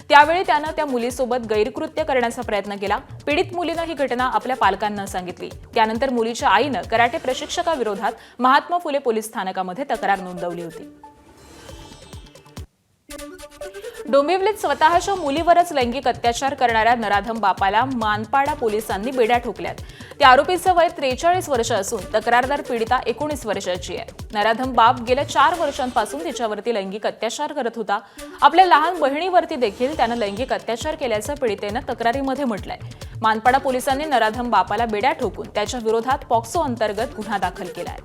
त्यावेळी त्यानं त्या मुलीसोबत गैरकृत्य करण्याचा प्रयत्न केला. पीडित मुलीनं ही घटना आपल्या पालकांना सांगितली. त्यानंतर मुलीच्या आईनं कराटे प्रशिक्षकाविरोधात महात्मा फुले पोलीस स्थानकामध्ये तक्रार नोंदवली होती. डोंबिवलीत स्वतःच्या मुलीवरच लैंगिक अत्याचार करणाऱ्या नराधम बापाला मानपाडा पोलिसांनी बेड्या ठोकल्यात. त्या आरोपीचं वय 43 वर्ष असून तक्रारदार पीडिता 19 वर्षाची आहे. नराधम बाप गेल्या 4 वर्षांपासून तिच्यावरती लैंगिक अत्याचार करत होता. आपल्या लहान बहिणीवरती देखील त्यानं लैंगिक अत्याचार केल्याचं पीडितेनं तक्रारीमध्ये म्हटलंय. मानपाडा पोलिसांनी नराधम बापाला बेड्या ठोकून त्याच्या विरोधात पॉक्सो अंतर्गत गुन्हा दाखल केलाय.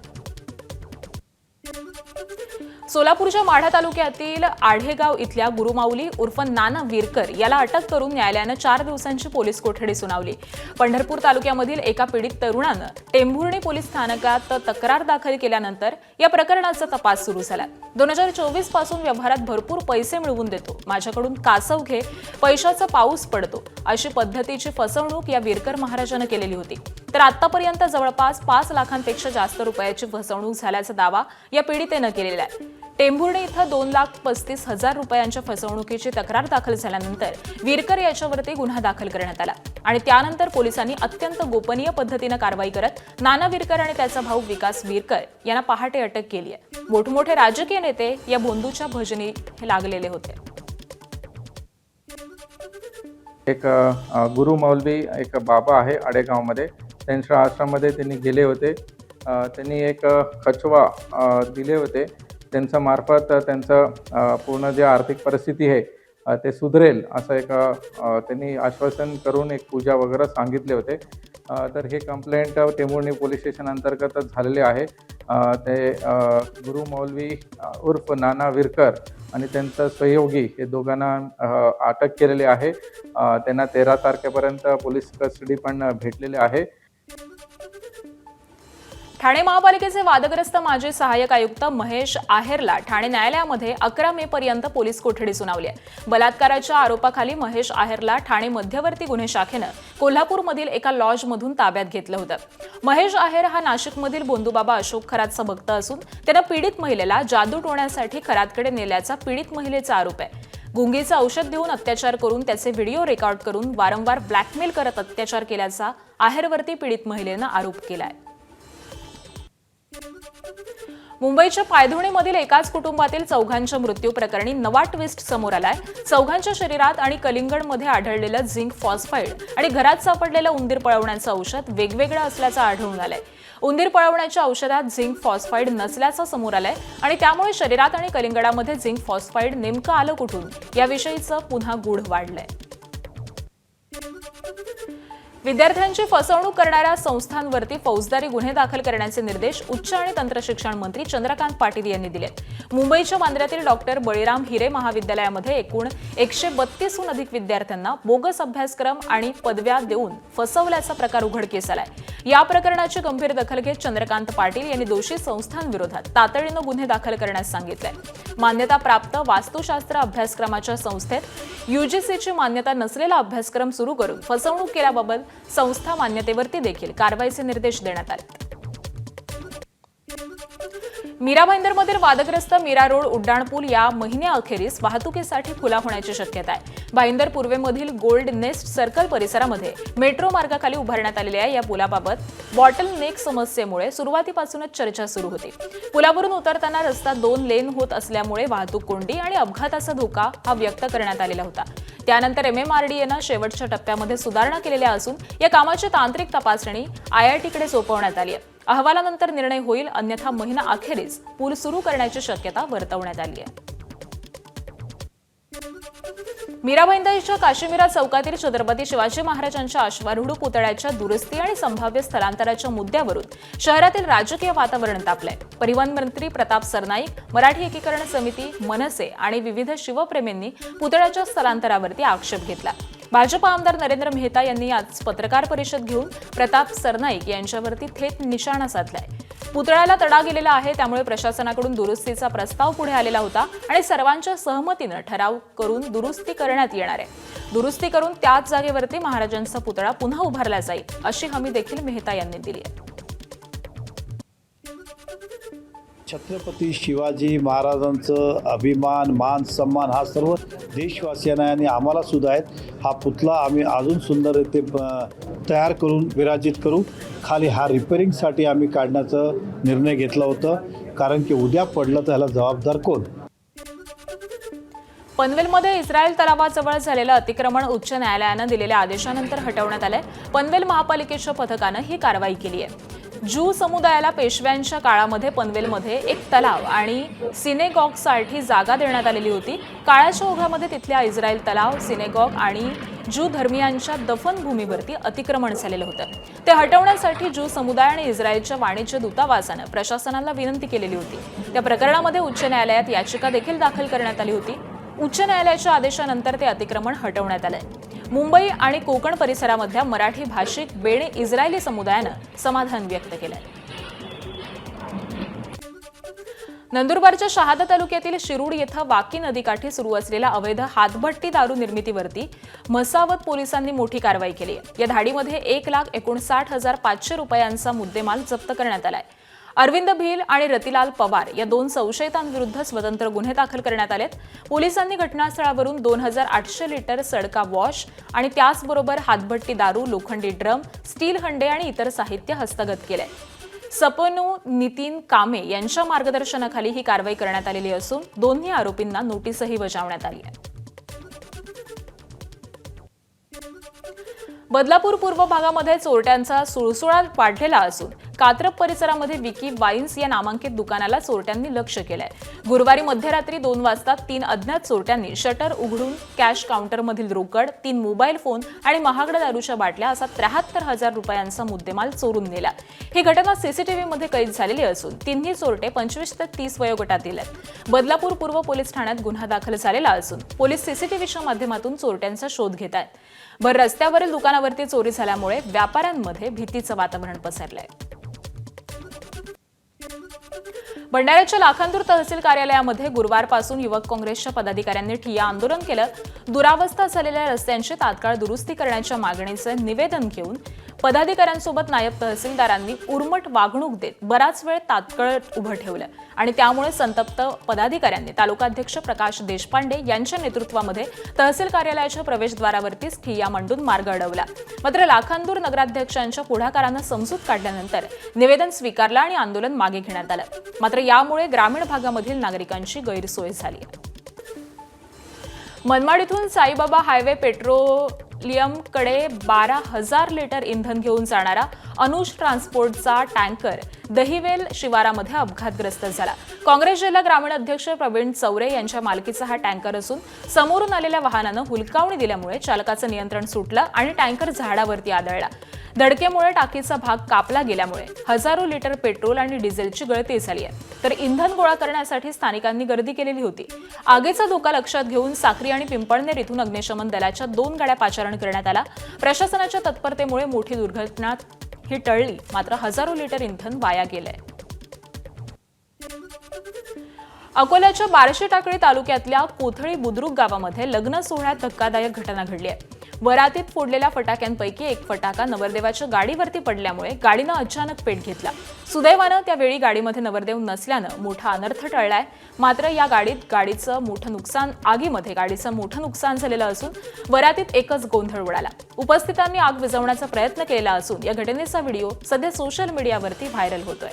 सोलापूरच्या माढा तालुक्यातील आढेगाव इथल्या गुरुमाऊली उर्फ नाना विरकर याला अटक करून न्यायालयानं 4 दिवसांची पोलीस कोठडी सुनावली. पंढरपूर तालुक्यामधील एका पीडित तरुणानं टेंभुर्णी पोलीस स्थानकात तक्रार दाखल केल्यानंतर या प्रकरणाचा तपास सुरू झाला. 2024 पासून व्यवहारात भरपूर पैसे मिळवून देतो, माझ्याकडून कासव घे, पैशाचा पाऊस पडतो अशी पद्धतीची फसवणूक या विरकर महाराजानं केलेली होती. तर आतापर्यंत जवळपास 5 लाखांपेक्षा जास्त रुपयाची फसवणूक झाल्याचा दावा या पीडितेनं केलेला आहे. टेंभुर्णी इथं 2,35,000 रुपयांच्या फसवणुकीची तक्रार दाखल झाल्यानंतर विरकर याच्यावरती गुन्हा दाखल करण्यात आला आणि त्यानंतर पोलिसांनी अत्यंत गोपनीय पद्धतीनं कारवाई करत नाना विरकर आणि त्याचा भाऊ विकास विरकर यांना पहाटे अटक केली आहे. मोठमोठे राजकीय नेते या भोंदूच्या भजनी लागलेले होते. एक गुरु मौलवी एक बाबा आहे आडेगावमध्ये, त्यांच्या आश्रमामध्ये त्यांनी गेले होते. त्यांनी एक कचवा दिले होते. त्यांच्या मार्फत त्यांचं पूर्ण जे आर्थिक परिस्थिती आहे ते सुधरेल असं एक त्यांनी आश्वासन करून एक पूजा वगैरे सांगितले होते. तर हे कंप्लेंट टेंभुर्णी पोलीस स्टेशन अंतर्गत झालेले आहे. ते गुरु मौलवी उर्फ नाना विरकर आणि त्यांचा सहयोगी हे दोघांना अटक केलेली आहे. त्यांना 13 तारखेपर्यंत पोलीस कस्टडी पण भेटलेले आहे. ठाणे महापालिकेचे वादग्रस्त माजी सहाय्यक आयुक्त महेश आहेरला ठाणे न्यायालयामध्ये 11 मे पर्यंत पोलीस कोठडी सुनावली आहे. बलात्काराच्या आरोपाखाली महेश आहेरला ठाणे मध्यवर्ती गुन्हे शाखेनं कोल्हापूरमधील एका लॉजमधून ताब्यात घेतलं होतं. महेश आहेर हा नाशिकमधील बोंधूबाबा अशोक खरातचा भक्त असून त्यानं पीडित महिलेला जादू टोण्यासाठी खरातकडे नेल्याचा पीडित महिलेचा आरोप आहे. गुंगीचं औषध देऊन अत्याचार करून त्याचे व्हिडिओ रेकॉर्ड करून वारंवार ब्लॅकमेल करत अत्याचार केल्याचा आहेरवरती पीडित महिलेनं आरोप केलाय. मुंबईच्या पायधुणीमधील एकाच कुटुंबातील 4घांच्या मृत्यू प्रकरणी नवा ट्विस्ट समोर आलाय. 4घांच्या शरीरात आणि कलिंगडमध्ये आढळलेलं झिंक फॉस्फाईड आणि घरात सापडलेलं उंदीर पळवण्याचं औषध वेगवेगळं असल्याचं आढळून आलंय. उंदीर पळवण्याच्या औषधात झिंक फॉस्फाईड नसल्याचं समोर आलंय आणि त्यामुळे शरीरात आणि कलिंगडामध्ये झिंक फॉस्फाईड नेमकं आलं कुठून याविषयीचं पुन्हा गूढ वाढलंय. विद्यार्थ्यांची फसवणूक करणाऱ्या संस्थांवरती फौजदारी गुन्हे दाखल करण्याचे निर्देश उच्च आणि तंत्रशिक्षण मंत्री चंद्रकांत पाटील यांनी दिलेत. मुंबईच्या बांद्र्यातील डॉक्टर बळीराम हिरे महाविद्यालयामध्ये एकूण 132हून अधिक विद्यार्थ्यांना बोगस अभ्यासक्रम आणि पदव्या देऊन फसवल्याचा प्रकार उघडकीस आलाय. या प्रकरणाची गंभीर दखल घेत चंद्रकांत पाटील यांनी दोषी संस्थांविरोधात तातडीनं गुन्हे दाखल करण्यास सांगितलंय. मान्यता प्राप्त वास्तुशास्त्र अभ्यासक्रमाच्या संस्थेत यूजीसीची मान्यता नसलेला अभ्यासक्रम सुरू करून फसवणूक केल्याबाबत संस्था मान्यतेवरती देखील कारवाईचे निर्देश देण्यात आले. मीरा भाईंदरमधील वादग्रस्त मीरा रोड उड्डाणपूल या महिन्याअखेरीस वाहतुकीसाठी खुला होण्याची शक्यता आहे. भाईंदर पूर्वेमधील गोल्ड नेस्ट सर्कल परिसरामध्ये मेट्रो मार्गाखाली उभारण्यात आलेल्या या पुलाबाबत बॉटल नेक समस्येमुळे सुरुवातीपासूनच चर्चा सुरू होती. पुलावरून उतरताना रस्ता 2 लेन होत असल्यामुळे वाहतूक कोंडी आणि अपघाताचा धोका हा व्यक्त करण्यात आलेला होता. त्यानंतर MMRDAनं शेवटच्या टप्प्यामध्ये सुधारणा केलेल्या असून या कामाची तांत्रिक तपासणी IITकडे सोपवण्यात आली आहे. अहवालानंतर निर्णय होईल, अन्यथा महिना अखेरीस पूल सुरू करण्याची शक्यता वर्तवण्यात आली आहे. मीरा भाईंदरच्या काशीमीरा चौकातील छत्रपती शिवाजी महाराजांच्या अश्वारूढ पुतळ्याच्या दुरुस्ती आणि संभाव्य स्थलांतराच्या मुद्द्यावरून शहरातील राजकीय वातावरण तापलंय. परिवहन मंत्री प्रताप सरनाईक, मराठी एकीकरण समिती, मनसे आणि विविध शिवप्रेमींनी पुतळ्याच्या स्थलांतरावरती आक्षेप घेतला. भाजप आमदार नरेंद्र मेहता यांनी आज पत्रकार परिषद घेऊन प्रताप सरनाईक यांच्यावरती थेट निशाणा साधलाय. पुतळ्याला तडा गेलेला आहे, त्यामुळे प्रशासनाकडून दुरुस्तीचा प्रस्ताव पुढे आलेला होता आणि सर्वांच्या सहमतीनं ठराव करून दुरुस्ती करण्यात येणार आहे. दुरुस्ती करून त्याच जागेवरती महाराजांचा पुतळा पुन्हा उभारला जाईल, अशी हमी देखील मेहता यांनी दिली आहे. छत्रपती शिवाजी महाराजांचं अभिमान, मान, सन्मान हा सर्व देशवासियांना आणि आम्हाला सुद्धा आहेत. हा पुतळा आम्ही अजून सुंदर तयार करून विराजित करू. खाली हा रिपेअरिंगसाठी आम्ही काढण्याचा निर्णय घेतला होता, कारण की उद्या पडलं तर ह्याला जबाबदार कोण. पनवेलमध्ये इस्रायल तलावाजवळ झालेलं अतिक्रमण उच्च न्यायालयानं दिलेल्या आदेशानंतर हटवण्यात आलंय. पनवेल महापालिकेच्या पथकानं ही कारवाई केली आहे. ज्यू समुदायाला पेशव्यांच्या काळामध्ये पनवेलमध्ये एक तलाव आणि सिनेगॉगसाठी जागा देण्यात आलेली होती. काळाच्या ओघामध्ये तिथल्या इस्रायल तलाव, सिनेगॉग आणि ज्यू धर्मियांच्या दफनभूमीवरती अतिक्रमण झालेलं होतं. ते हटवण्यासाठी ज्यू समुदाय आणि इस्रायलच्या वाणिज्य दूतावासानं प्रशासनाला विनंती केलेली होती. त्या प्रकरणामध्ये उच्च न्यायालयात याचिका देखील दाखल करण्यात आली होती. उच्च न्यायालयाच्या आदेशानंतर ते अतिक्रमण हटवण्यात आलंय. मुंबई आणि कोकण परिसरामधल्या मराठी भाषिक बेणे इस्रायली समुदायानं समाधान व्यक्त केलंय. नंदुरबारच्या शहादा तालुक्यातील शिरूड येथे वाकी नदीकाठी सुरू असलेल्या अवैध हातभट्टी दारू निर्मितीवरती म्हसावत पोलिसांनी मोठी कारवाई केली आहे. या धाडीमध्ये 1,59,500 रुपयांचा मुद्देमाल जप्त करण्यात आलाय. अरविंद भील आणि रतिलाल पवार या 2 संशयितांविरुद्ध स्वतंत्र गुन्हे दाखल करण्यात आलेत. पोलिसांनी घटनास्थळावरून 2,800 लिटर सडका वॉश आणि त्याचबरोबर हातभट्टी दारू, लोखंडी ड्रम, स्टील हंडे आणि इतर साहित्य हस्तगत केलंय. सपनू नितीन कामे यांच्या मार्गदर्शनाखाली ही कारवाई करण्यात आलेली असून दोन्ही आरोपींना नोटीसही बजावण्यात आली आहे. बदलापूर पूर्व भागामध्ये चोरट्यांचा सुळसुळाट वाढलेला असून कात्रप परिसरामध्ये विकी वाईन्स या नामांकित दुकानाला चोरट्यांनी लक्ष केलंय. गुरुवारी मध्यरात्री 2 वाजता 3 अज्ञात चोरट्यांनी शटर उघडून कॅश काउंटरमधील रोकड, 3 मोबाईल फोन आणि महागड्या दारूच्या बाटल्या असा 73,000 रुपयांचा मुद्देमाल चोरून नेला. ही घटना सीसीटीव्हीमध्ये कैद झालेली असून तिन्ही चोरटे 25 ते 30 वयोगटातील आहेत. बदलापूर पूर्व पोलीस ठाण्यात गुन्हा दाखल झालेला असून पोलीस सीसीटीव्हीच्या माध्यमातून चोरट्यांचा शोध घेत आहेत. भर रस्त्यावरील दुकानावरती चोरी झाल्यामुळे व्यापाऱ्यांमध्ये भीतीचं वातावरण पसरलंय. भंडाऱ्याच्या लाखांदूर तहसील कार्यालयामध्ये गुरुवारपासून युवक काँग्रेसच्या पदाधिकाऱ्यांनी ठिय्या आंदोलन केलं. दुरावस्था झालेल्या रस्त्यांची तात्काळ दुरुस्ती करण्याच्या मागणीचं निवेदन घेऊन पदाधिकाऱ्यांसोबत नायब तहसीलदारांनी उर्मट वागणूक देत बराच वेळ तात्काळ उभं ठेवलं आणि त्यामुळे संतप्त पदाधिकाऱ्यांनी तालुकाध्यक्ष प्रकाश देशपांडे यांच्या नेतृत्वामध्ये तहसील कार्यालयाच्या प्रवेशद्वारावरतीच ठिय्या मांडून मार्ग अडवला. मात्र लाखांदूर नगराध्यक्षांच्या पुढाकारानं समजूत काढल्यानंतर निवेदन स्वीकारलं आणि आंदोलन मागे घेण्यात आलं. मात्र यामुळे ग्रामीण भागामधील नागरिकांची गैरसोय झाली. मनमाड इथून साईबाबा हायवे पेट्रोलियमकडे 12,000 लिटर इंधन घेऊन जाणारा अनुज ट्रान्सपोर्टचा टँकर दहिवेल शिवारामध्ये अपघातग्रस्त झाला. काँग्रेस जिल्हा ग्रामीण अध्यक्ष प्रवीण चौरे यांच्या मालकीचा हा टँकर असून समोरून आलेल्या वाहनानं हुलकावणी दिल्यामुळे चालकाचं नियंत्रण सुटलं आणि टँकर झाडावरती आदळला. धडकेमुळे टाकीचा भाग कापला गेल्यामुळे हजारो लिटर पेट्रोल आणि डिझेलची गळती झाली आहे. तर इंधन गोळा करण्यासाठी स्थानिकांनी गर्दी केलेली होती. आगीचा धोका लक्षात घेऊन साक्री आणि पिंपळनेर इथून अग्निशमन दलाच्या 2 गाड्या पाचारण करण्यात आला. प्रशासनाच्या तत्परतेमुळे मोठी दुर्घटना ही टळली, मात्र हजारो लिटर इंधन वाया गेलंय. अकोल्याच्या बार्शी टाकळी तालुक्यातल्या कोथळी बुद्रुक गावामध्ये लग्न सोहळ्यात धक्कादायक घटना घडली आहे. वरातीत फोडलेल्या फटाक्यांपैकी एक फटाका नवरदेवाच्या गाडीवरती पडल्यामुळे गाडीनं अचानक पेट घेतला. सुदैवानं त्यावेळी गाडीमध्ये नवरदेव नसल्यानं मोठा अनर्थ टळलाय. मात्र या आगीमध्ये गाडीचं मोठं नुकसान झालेलं असून वरातीत एकच गोंधळ उडाला. उपस्थितांनी आग विझवण्याचा प्रयत्न केला असून या घटनेचा व्हिडिओ सध्या सोशल मीडियावरती व्हायरल होतोय.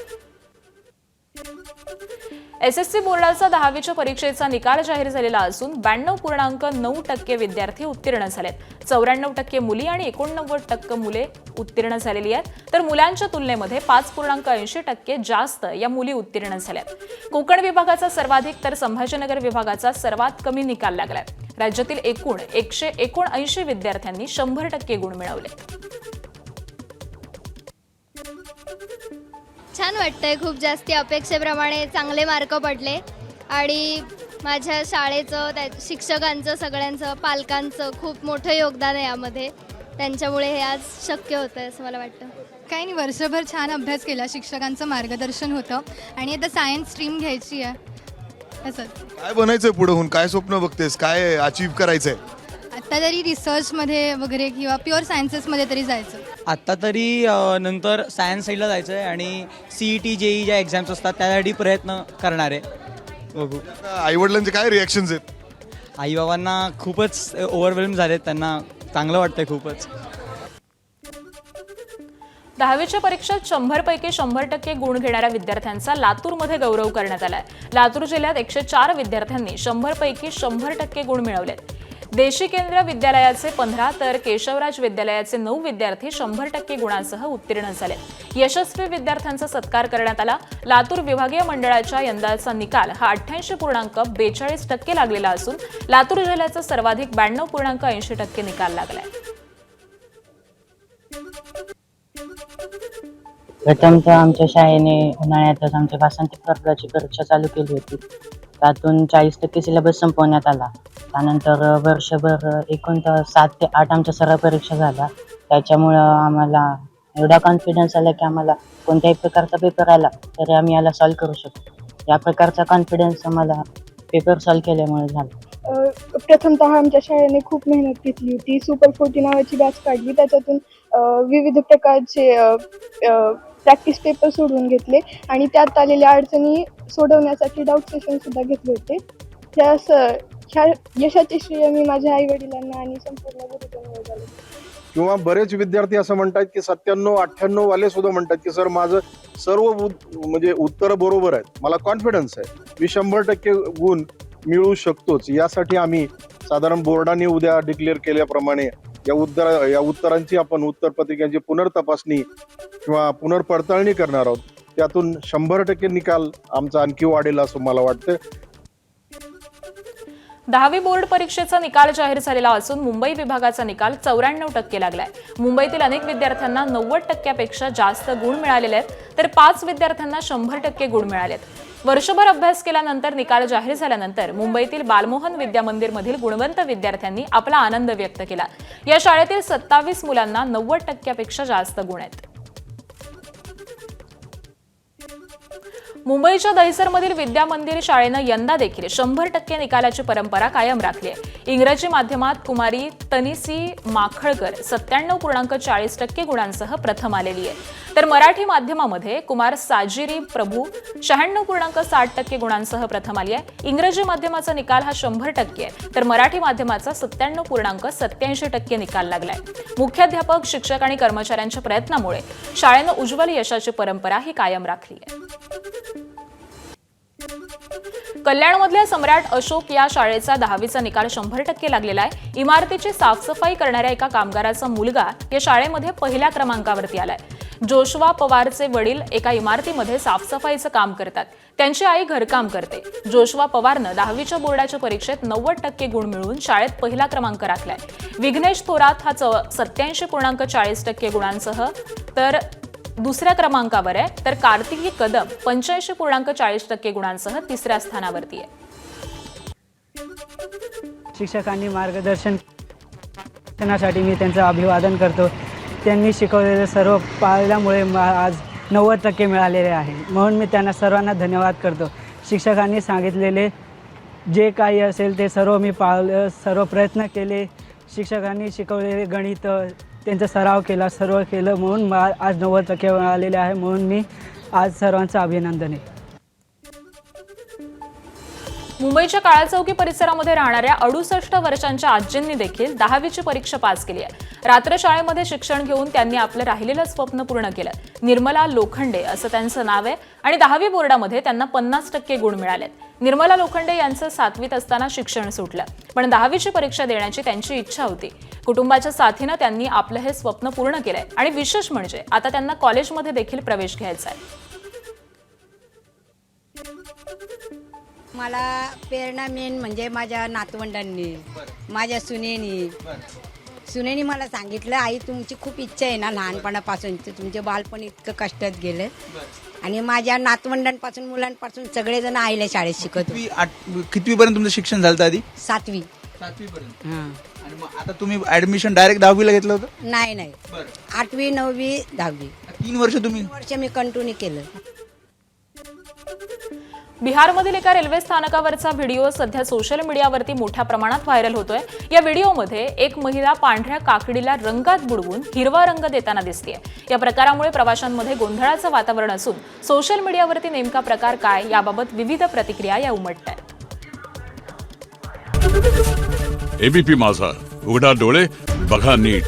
एसएससी बोर्डाचा 10वीच्या परीक्षेचा निकाल जाहीर झालेला असून 92.9% विद्यार्थी उत्तीर्ण झालेत. 94% मुली आणि 89% मुले उत्तीर्ण झालेली आहेत. तर मुलांच्या तुलनेमध्ये 5.80% जास्त या मुली उत्तीर्ण झाल्यात. कोकण विभागाचा सर्वाधिक तर संभाजीनगर विभागाचा सर्वात कमी निकाल लागलाय. राज्यातील एकूण 179 विद्यार्थ्यांनी 100% गुण मिळवले. छान वाटतंय. खूप जास्ती अपेक्षेप्रमाणे चांगले मार्क पडले आणि माझ्या शाळेचं, शिक्षकांचं, सगळ्यांचं, पालकांचं खूप मोठं योगदान आहे यामध्ये. त्यांच्यामुळे हे आज शक्य होतं असं मला वाटतं. काही नाही, वर्षभर छान अभ्यास केला, शिक्षकांचं मार्गदर्शन होतं आणि आता सायन्स स्ट्रीम घ्यायची आहे. असंच. काय बनायचंय पुढे होऊन? काय स्वप्न बघतेस? काय अचीव करायचंय? आत्ता तरी रिसर्चमध्ये वगैरे किंवा प्युअर सायन्सेसमध्ये तरी जायचं. आत्ता तरी नंतर सायन्स साईडला जायचं आहे आणि CET JEE ज्या एक्झाम्स असतात त्यासाठी प्रयत्न करणार आहे. बघू. आईवडिलांचे काय रिॲक्शन्स आहेत? आईबाबांना खूपच ओव्हरवेल्म झाले, त्यांना चांगलं वाटतंय खूपच. 10वीच्या परीक्षेत 100पैकी 100% गुण घेणाऱ्या विद्यार्थ्यांचा लातूरमध्ये गौरव करण्यात आलाय. लातूर जिल्ह्यात 104 विद्यार्थ्यांनी 100पैकी 100% गुण मिळवलेत. देशी केंद्र विद्यालयाचे 15 तर केशवराज विद्यालयाचे 9 विद्यार्थी 100% गुणांसह उत्तीर्ण झाले. यशस्वी विद्यार्थ्यांचा सत्कार करण्यात आला. लातूर विभागीय मंडळाच्या यंदाचा निकाल हा 88.42% लागलेला असून लातूर जिल्ह्याचा सर्वाधिक 92.80% निकाल लागलाय. प्रथमतः आमच्या शाळेने उन्हाळ्यातच आमच्या भाषांतिक वर्गाची परीक्षा चालू केली होती. त्यातून 40% सिलेबस संपवण्यात आला. त्यानंतर वर्षभर एकूण 7 ते 8 आमच्या सराव परीक्षा झाल्या. त्याच्यामुळं आम्हाला एवढा कॉन्फिडन्स आला की आम्हाला कोणत्याही प्रकारचा पेपर आला तरी आम्ही याला सॉल्व करू शकतो. या प्रकारचा कॉन्फिडन्स आम्हाला पेपर सॉल्व केल्यामुळे झाला. प्रथमतः आमच्या शाळेने खूप मेहनत घेतली होती. सुपर 40 नावाची बॅच काढली. त्याच्यातून विविध प्रकारचे प्रॅक्टिस पेपर सोडवून घेतले आणि त्यात आलेल्या अडचणी सोडवण्यासाठी डाऊट सेशन सुद्धा घेतले होते. ह्या यशाचे श्रेय मी माझ्या आई वडिलांना आणि संपूर्ण गुरुजनांना झाले. किंवा बरेच विद्यार्थी असं म्हणतात की 97-98 वाले सुद्धा म्हणतात की सर माझं सर्व म्हणजे उत्तर बरोबर आहेत, मला कॉन्फिडन्स आहे, मी 100% गुण मिळवू शकतोच. यासाठी आम्ही साधारण बोर्डाने उद्या डिक्लेअर केल्याप्रमाणे या उत्तरांची आपण उत्तरपत्रिकांची पुनर्तपासणी किंवा पुनर्पडताळणी करणार आहोत. त्यातून 100% निकाल आमचा आणखी वाढेल असं मला वाटतं. 10वी बोर्ड परीक्षेचा निकाल जाहीर झालेला असून मुंबई विभागाचा निकाल 94% लागलाय. मुंबईतील अनेक विद्यार्थ्यांना 90%पेक्षा जास्त गुण मिळालेले आहेत, तर 5 विद्यार्थ्यांना 100% गुण मिळालेत. वर्षभर अभ्यास केल्यानंतर निकाल जाहीर झाल्यानंतर मुंबईतील बालमोहन विद्या मंदिरमधील गुणवंत विद्यार्थ्यांनी आपला आनंद व्यक्त केला. या शाळेतील 27 मुलांना 90%पेक्षा जास्त गुण आहेत. मुंबईच्या दहिसरमधील विद्या मंदिर शाळेनं यंदा देखील 100% निकालाची परंपरा कायम राखली आहे. इंग्रजी माध्यमात कुमारी तनिसी माखळकर 97.40% गुणांसह प्रथम आलेली आहे. तर मराठी माध्यमामध्ये कुमार साजिरी प्रभू 96.60% गुणांसह प्रथम आली आहे. इंग्रजी माध्यमाचा निकाल हा 100% आहे, तर मराठी माध्यमाचा 97.87% निकाल लागलाय. मुख्याध्यापक, शिक्षक आणि कर्मचाऱ्यांच्या प्रयत्नामुळे शाळेनं उज्ज्वल यशाची परंपरा ही कायम राखली आहे. कल्याणमधल्या सम्राट अशोक या शाळेचा 10वीचा निकाल 100% लागलेला आहे. इमारतीची साफसफाई करणाऱ्या एका कामगाराचा मुलगा या शाळेमध्ये पहिल्या क्रमांकावरती आलाय. जोशवा पवारचे वडील एका इमारतीमध्ये साफसफाईचं काम करतात. त्यांची आई घरकाम करते. जोशवा पवारनं 10वीच्या बोर्डाच्या परीक्षेत 90% गुण मिळवून शाळेत पहिला क्रमांक राखलाय. विघ्नेश थोरात हा 87.40% गुणांसह तर दुसऱ्या क्रमांकावर आहे, तर कार्तिकी कदम 85.40% गुणांसह तिसऱ्या स्थानावरती आहे. शिक्षकांनी मार्गदर्शनासाठी मी त्यांचं अभिवादन करतो. त्यांनी शिकवलेलं सर्व पाळल्यामुळे आज 90% मिळालेले आहे, म्हणून मी त्यांना सर्वांना धन्यवाद करतो. शिक्षकांनी सांगितलेले जे काही असेल ते सर्व मी पाळलं, सर्व प्रयत्न केले. शिक्षकांनी शिकवलेले गणित त्यांचा सराव केला, सर्व केलं, म्हणून आज 90% मिळालेले आहे. म्हणून मी आज सर्वांचं अभिनंदन आहे. मुंबईच्या काळा चौकी परिसरामध्ये राहणाऱ्या 68 वर्षांच्या आजींनी देखील 10वीची परीक्षा पास केली आहे. रात्र शाळेमध्ये शिक्षण घेऊन त्यांनी आपलं राहिलेलं स्वप्न पूर्ण केलं. निर्मला लोखंडे असं त्यांचं नाव आहे आणि 10वी बोर्डामध्ये त्यांना 50% गुण मिळालेत. निर्मला लोखंडे यांचं 7वीत असताना शिक्षण सुटलं, पण 10वीची परीक्षा देण्याची त्यांची इच्छा होती. कुटुंबाच्या साथीनं त्यांनी आपलं हे स्वप्न पूर्ण केलंय आणि विशेष म्हणजे आता त्यांना कॉलेजमध्ये देखील प्रवेश घ्यायचा आहे. मला प्रेरणा मेन म्हणजे माझ्या नातवंडांनी, माझ्या सुनेनी मला सांगितलं, आई तुमची खूप इच्छा आहे ना लहानपणापासून, तुमचे बालपण इतकं कष्टात गेलं आणि माझ्या नातवंडांपासून मुलांपासून सगळेजण आईला शाळेत शिकत होते. कितवीपर्यंत तुमचं शिक्षण झालं आधी? 7वी. 7वीपर्यंत. आणि मग आता तुम्ही ऍडमिशन डायरेक्ट 10वीला घेतलं होतं? नाही, 8वी 9वी 10वी 3 वर्ष तुम्ही? 3 वर्ष मी कंटिन्यू केलं. बिहारमधील एका रेल्वे स्थानकावरचा व्हिडिओ सध्या सोशल मीडियावरती मोठ्या प्रमाणात व्हायरल होतोय. या व्हिडिओमध्ये एक महिला पांढऱ्या काकडीला रंगात बुडवून हिरवा रंग देताना दिसतेय. या प्रकारामुळे प्रवाशांमध्ये गोंधळाचं वातावरण असून सोशल मीडियावरती नेमका प्रकार काय याबाबत विविध प्रतिक्रिया या उमटतायत. एबीपी माझा, उघडा डोळे बघा नीट.